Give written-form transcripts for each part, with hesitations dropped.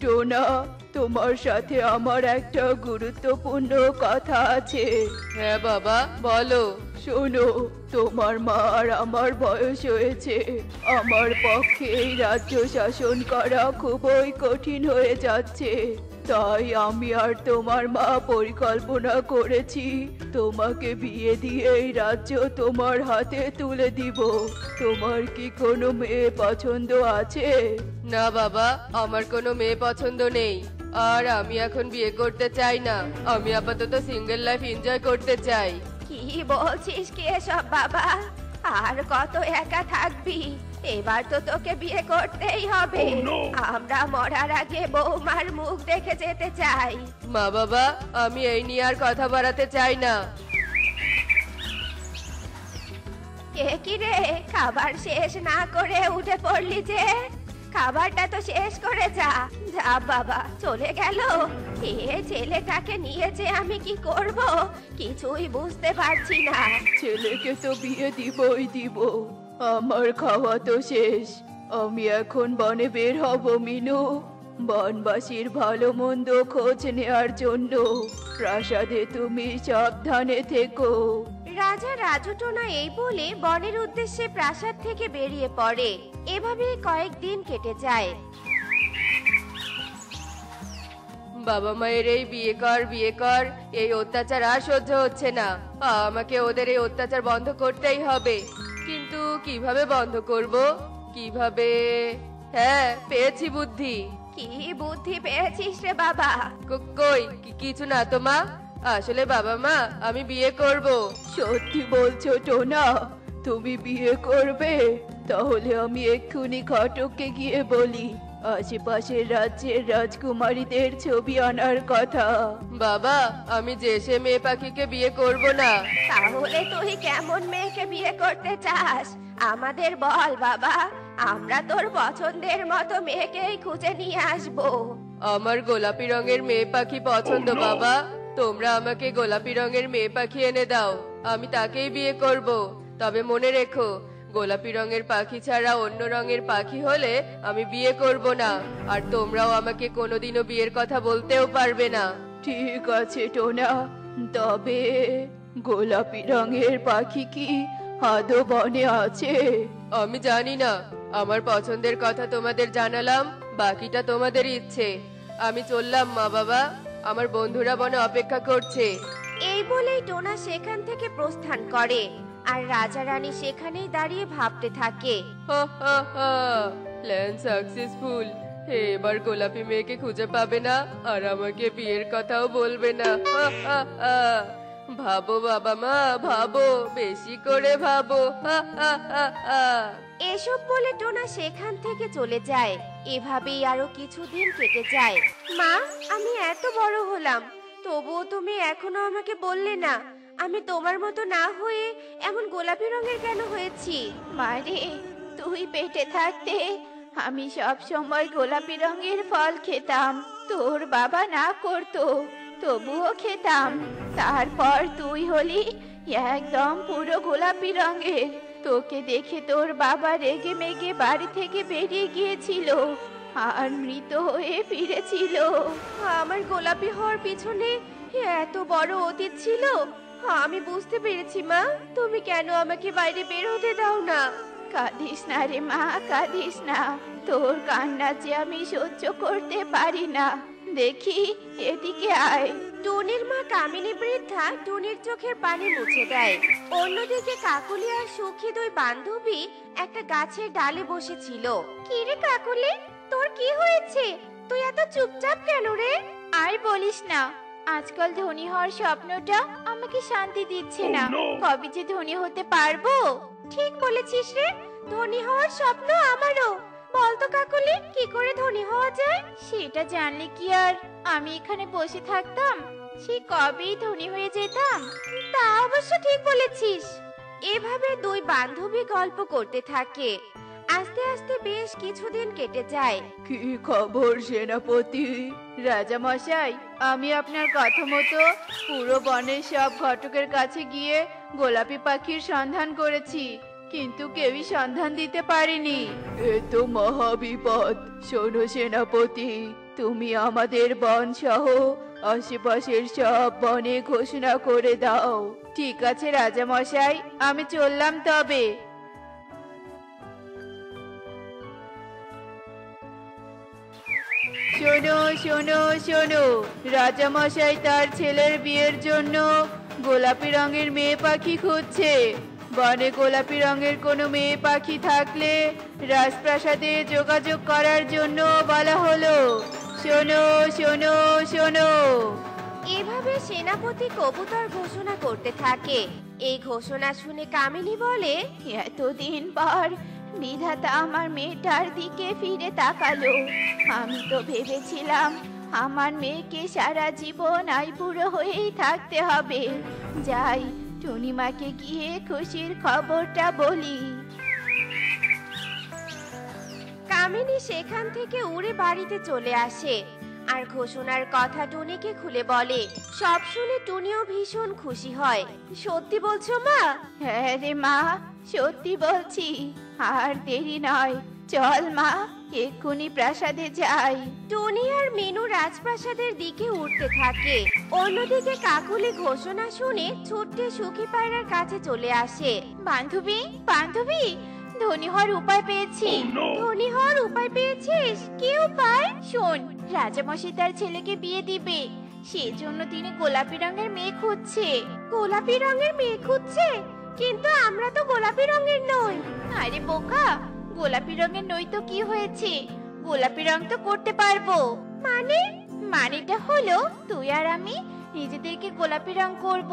টোনা, তোমার সাথে আমার একটা গুরুত্বপূর্ণ কথা আছে। হ্যাঁ বাবা, বলো। শোনো, তোমার মা আর আমার বয়স হয়েছে। আমার পক্ষে এই রাজ্য শাসন করা খুবই কঠিন হয়ে যাচ্ছে। তাই আমি আর তোমার মা পরিকল্পনা করেছি তোমাকে বিয়ে দিয়ে এই রাজ্য তোমার হাতে তুলে দিব। তোমার কি কোনো মেয়ে পছন্দ আছে? না বাবা, আমার কোনো মেয়ে পছন্দ নেই। আর আমি এখন বিয়ে করতে চাই না। আমি আপাতত সিঙ্গেল লাইফ এনজয় করতে চাই। কি বলছিস কি এসব বাবা? আর কত একা থাকবি? এবার তো তোকে বিয়ে করতেই হবে। আমরা মরার আগে বৌমার মুখ দেখে যেতে চাই। মা বাবা, আমি এই নিয়ে আর কথা বাড়াতে চাই না। কে কি রে, খাবার শেষ না করে উঠে পড়লি যে? খাবারটা তো শেষ করে যা। যা বাবা, চলে গেল। এ ছেলেটাকে নিয়ে যে আমি কি করব কিছুই বুঝতে পারছি না। ছেলেকে তো বিয়ে দিবই দিব। আমার খাওয়া তো শেষ। আমি এখন বনে বের হব মিনু। বনবাসীর ভালো মন্দ খোঁজ নেয়ার জন্য। প্রাসাদে তুমি সাবধানে থেকো। রাজা রাজুটোনা এই বলে বনের উদ্দেশ্যে প্রাসাদ থেকে বেরিয়ে পড়ে। এভাবে কয়েকদিন কেটে যায়। বাবা মায়ের এই বিয়ে কর এই অত্যাচার আর সহ্য হচ্ছে না। আমাকে ওদের এই অত্যাচার বন্ধ করতেই হবে। কিন্তু কিভাবে বন্ধ করব? কিভাবে? হ্যাঁ, পেয়েছি বুদ্ধি। কি বুদ্ধি পেয়েছিস রে বাবা? কই কিছু না তো মা। আসলে বাবা মা, আমি বিয়ে করব। সত্যি বলছো টোনা? তুমি বিয়ে করবে? তাহলে আমি এক্ষুনি ঘটককে গিয়ে বলি আশেপাশের রাজ্যের রাজকুমারীদের ছবি আনার কথা। বাবা, আমি যে সে মেয়ে পাখিকে বিয়ে করব না। তাহলে তুই কেমন মেয়েকে বিয়ে করতে চাস আমাদের বল বাবা। আমরা তোর পছন্দের মতো মেয়েকেই খুঁজে নিয়ে আসবো। আমার গোলাপি রঙের মেয়ে পাখি পছন্দ বাবা। তোমরা আমাকে গোলাপি রঙের মেয়ে পাখি এনে দাও। আমি তাকেই বিয়ে করব। তবে মনে রেখো, গোলাপি রঙের পাখি ছাড়া অন্য রঙের পাখি হলে আমি বিয়ে করব না। আর তোমরাও আমাকে কোনোদিনও বিয়ের কথা বলতেও পারবে না। ঠিক আছে টোনা, তবে গোলাপি রঙের পাখি কি আদৌ বনে আছে? আমি জানি না। আমার পছন্দের কথা তোমাদের জানালাম, বাকিটা তোমাদের ইচ্ছে। আমি চললাম মা বাবা, আমার বন্ধুরা বনে অপেক্ষা করছে। এই বলেই টোনা সেখান থেকে প্রস্থান করে। আর রাজা রানী সেখানেই দাঁড়িয়ে ভাবতে থাকে। Plan successful. এবার গোলাপি মেয়েকে খুঁজে পাবে না, আর আমাকে বিয়ের কথাও বলবে না। হা, হা, হা। ভাবো বাবা মা, ভাবো, বেশি করে ভাবো। হা, হা, হা, হা। এসব বলে টোনা সেখান থেকে চলে যায়। এভাবেই আরো কিছুদিন কেটে যায়। মা, আমি এত বড় হলাম, তবুও তুমি এখনো আমাকে বললে না আমি তোমার মতো না হয়ে এমন গোলাপি রঙের কেন হয়েছি? মারে, তুই পেটে থাকতে আমি সব সময় গোলাপি রঙের ফল খেতাম। তোর বাবা না করতো, তবুও খেতাম। তারপর তুই হলি একদম পুরো গোলাপি রঙের। তোকে দেখে তোর বাবা রেগে মেগে বাড়ি থেকে বেরিয়ে গিয়েছিল আর মৃত হয়ে ফিরেছিল। আমার গোলাপি হওয়ার পিছনে এত বড় অতীত ছিল। আমি বুঝতে পেরেছি মা, তুমি কেন আমাকে বাইরে বের হতে দাও না। কাঁদিস না রে মা, কাঁদিস না। তোর কান্না যে আমি সহ্য করতে পারি না। দেখি, এদিকে আয়। টুনির মা কামিনী বৃদ্ধা টুনির চোখের পানি মুছে দেয়। অন্যদিকে কাকুলি আর সুখী দুই বান্ধবী একটা গাছের ডালে বসেছিল। কি রে কাকুলি, তোর কি হয়েছে? তুই এত চুপচাপ কেন রে? আর বলিস না, আজকাল ধনী হওয়ার স্বপ্নটা আমাকে শান্তি দিচ্ছে না। কবে যে ধনী হতে পারবো? ঠিক বলেছিস রে, ধনী হওয়ার স্বপ্ন আমারও। বলতো কাকুলি, কি করে ধনী হওয়া যায়? সেটা জানলে কি আর আমি এখানে বসে থাকতাম? সে কবেই ধনী হয়ে যেতাম। তা অবশ্য ঠিক বলেছিস। এভাবে দুই বান্ধবী গল্প করতে থাকে। আস্তে আস্তে বেশ কিছুদিন কেটে যায়। কি খবর সেনাপতি? রাজা মশাই, আমি আপনার কথা মতো পুরো বনের সব ঘটকের কাছে গিয়ে গোলাপি পাখির সন্ধান করেছি, কিন্তু কেউই সন্ধান দিতে পারেনি। এ তো মহাবিপদ। শোনো সেনাপতি, তুমি আমাদের বন সহ আশেপাশের সব বনে ঘোষণা করে দাও। ঠিক আছে রাজামশাই, আমি চললাম তবে। শোনো শোনো শোনো, রাজামশাই তার ছেলের বিয়ের জন্য গোলাপি রঙের মেয়ে পাখি খুঁজছে। বনে গোলাপি রঙের কোনো মেয়ে পাখি থাকলে রাজপ্রাসাদে যোগাযোগ করার জন্য বলা হলো। শোনো শোনো শোনো। এভাবে সেনাপতি কবুতর ঘোষণা করতে থাকে। এই ঘোষণা শুনে কামিনী বলে, এতদিন পর বিধাতা আমার মেয়েটার দিকে ফিরে তাকালো। আমি তো ভেবেছিলাম আমার মেয়েকে সারা জীবন আইবুড়ো হয়েই থাকতে হবে। যাই, টুনিমাকে গিয়ে খুশির খবরটা বলি। কামিনী সেখান থেকে উড়ে বাড়িতে চলে আসে আর ঘোষণার কথা টুনিকে খুলে বলে। সব শুনে টুনিও ভীষণ খুশি হয়। সত্যি বলছো মা? হ্যাঁ রে মা, সত্যি বলছি। আর দেরি নয়, চল মা, এক্ষুনি প্রাসাদে যাই। টুনি আর মিনু রাজপ্রাসাদের দিকে উঠতে থাকে। অন্যদিকে কাকুলি ঘোষণা শুনে ছুটে সুখী পায়রার কাছে চলে আসে। বান্ধবী বান্ধবী, ধনী হওয়ার উপায় পেয়েছি। ধনী হওয়ার উপায় পেয়েছিস? কি উপায়? শোন, রাজামশাই তার ছেলেকে বিয়ে দিবে, সেজন্য তিনি গোলাপি রঙের মেয়ে খুঁজছে। গোলাপি রঙের মেয়ে খুঁজছে? কিন্তু আমরা তো গোলাপি রঙের নই। আরে বোকা, গোলাপি রঙের নই তো কি হয়েছে, গোলাপি রং তো করতে পারবো। মানেটা হলো তুই আর আমি নিজেদেরকে গোলাপি রং করব,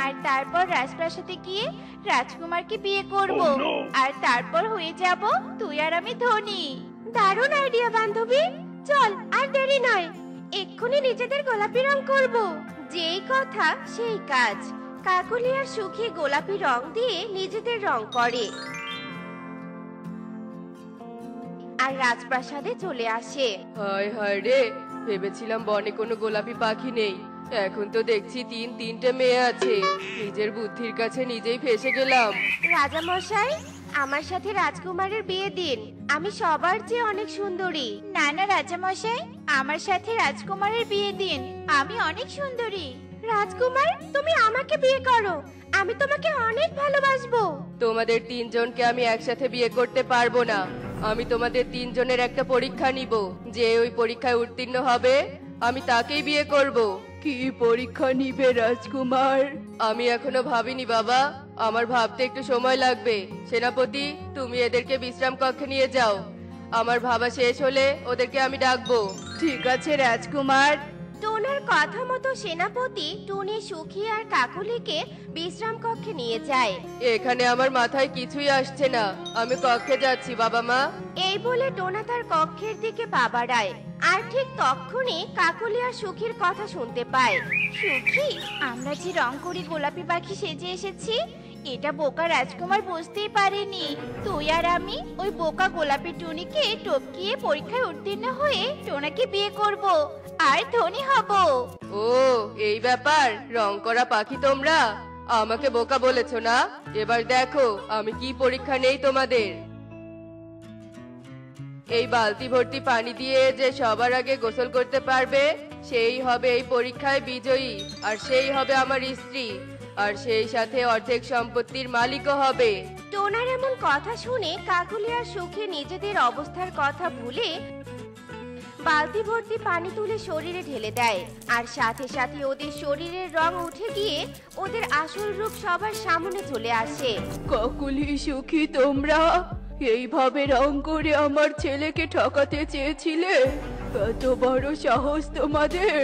আর তারপর রাজপ্রাসাদে গিয়ে রাজকুমারকে বিয়ে করব, আর তারপর হয়ে যাব তুই আর আমি ধনী। দারুণ আইডিয়া বান্ধবী। চল, আর দেরি নয়, এক্ষুনি নিজেদের গোলাপি রং করব। যেই কথা সেই কাজ। কাকুলি আর সুখী গোলাপি রং দিয়ে নিজেদের রং করে আর রাজপ্রাসাদে চলে আসে। হায় হায় রে, ভেবেছিলাম বনে কোনো গোলাপি পাখি নেই, এখন তো দেখছি তিনটে মেয়ে আছে। নিজের বুদ্ধির কাছে নিজেই ফেসে গেলাম। রাজামশাই, আমার সাথে রাজকুমারের বিয়ে দিন। আমি সবার চেয়ে অনেক সুন্দরী। না না রাজামশাই, আমার সাথে রাজকুমারের বিয়ে দিন, আমি অনেক সুন্দরী। রাজকুমার, তুমি আমাকে বিয়ে করো, আমি তোমাকে অনেক ভালোবাসবো। তোমাদের তিনজনকে আমি একসাথে বিয়ে করতে পারবো না। আমি তোমাদের তিনজনের একটা পরীক্ষা নিব, যে ওই পরীক্ষায় উত্তীর্ণ হবে আমি তাকেই বিয়ে করব। কি পরীক্ষা নিবে রাজকুমার? আমি এখনো ভাবিনি বাবা, আমার ভাবতে একটু সময় লাগবে। সেনাপতি, তুমি এদেরকে বিশ্রাম কক্ষে নিয়ে যাও, আমার ভাবা শেষ হলে ওদেরকে আমি ডাকবো। ঠিক আছে রাজকুমার। টোনার কথা মতো সেনাপতি টুনি, সুখী আর কাকুলিকে বিশ্রাম কক্ষে নিয়ে যায়। এখানে আমার মাথায় কিছুই আসছে না, আমি কক্ষে যাচ্ছি বাবা মা। এই বলে টোনা তার কক্ষের দিকে পা বাড়ায়, আর ঠিক তখনই কাকুলি আর সুখীর কথা শুনতে পায়। সুখী, আমরা যে রং করি গোলাপি পাখি সেজে এসেছি, এটা বোকা রাজকুমার বুঝতেই পারেনি। তুই আর আমি ওই বোকা গোলাপি টুনিকে টপকিয়ে পরীক্ষায় উত্তীর্ণ হয়ে টোনাকে বিয়ে করব আর ধনী হব। ও, এই ব্যাপার। রং করা পাখি তোমরা আমাকে বোকা বলেছো না? এবার দেখো আমি কি পরীক্ষা নেই তোমাদের। এই বালতি ভর্তি পানি দিয়ে যে সবার আগে গোসল করতে পারবে সেই হবে এই পরীক্ষায় বিজয়ী, আর সেই হবে আমার স্ত্রী, আর সেই সাথে অর্ধেক সম্পত্তির মালিকও হবে। টোনার এমন কথা শুনে কাকুলি আর সুখী নিজেদের অবস্থার কথা ভুলে বালতি ভর্তি পানি তুলে শরীরে ঢেলে দেয়, আর সাথে সাথে ওদের শরীরের রং উঠে গিয়ে ওদের আসল রূপ সবার সামনে চলে আসে। কাকুলি, সুখী, তোমরা এইভাবে রং করে আমার ছেলেকে ঠকাতে চেয়েছিলে? এত বড় সাহস তোমাদের!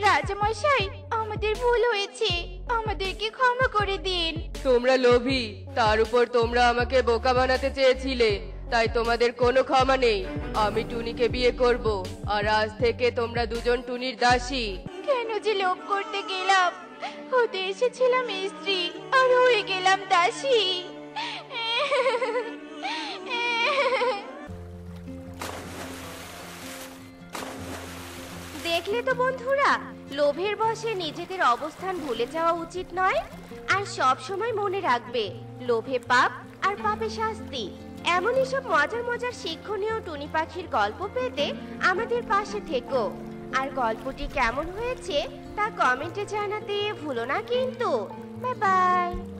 রাজামশাই, আমাদের ভুল হয়েছে, আমাদেরকে ক্ষমা করে দিন। তোমরা লোভী, তার উপর তোমরা আমাকে বোকা বানাতে চেয়েছিলে, তাই তোমাদের কোনো ক্ষমা নেই। আমি টুনিকে বিয়ে করব, আর আজ থেকে তোমরা দুজন টুনির দাসী। কেন যে লোভ করতে গেলাম, হতে এসেছিলাম স্ত্রী আর হয়ে গেলাম দাসী। দেখলে তো বন্ধুরা, লোভের বশে নিজেদের অবস্থান ভুলে যাওয়া উচিত নয়। আর সব সময় মনে রাখবে, লোভে পাপ আর পাপে শাস্তি। এমনই সব মজার মজার শিক্ষণীয় টুনি পাখির গল্প পেতে আমাদের পাশে থেকো। আর গল্পটি কেমন হয়েছে তা কমেন্টে জানাতে ভুলো না কিন্তু। Bye bye.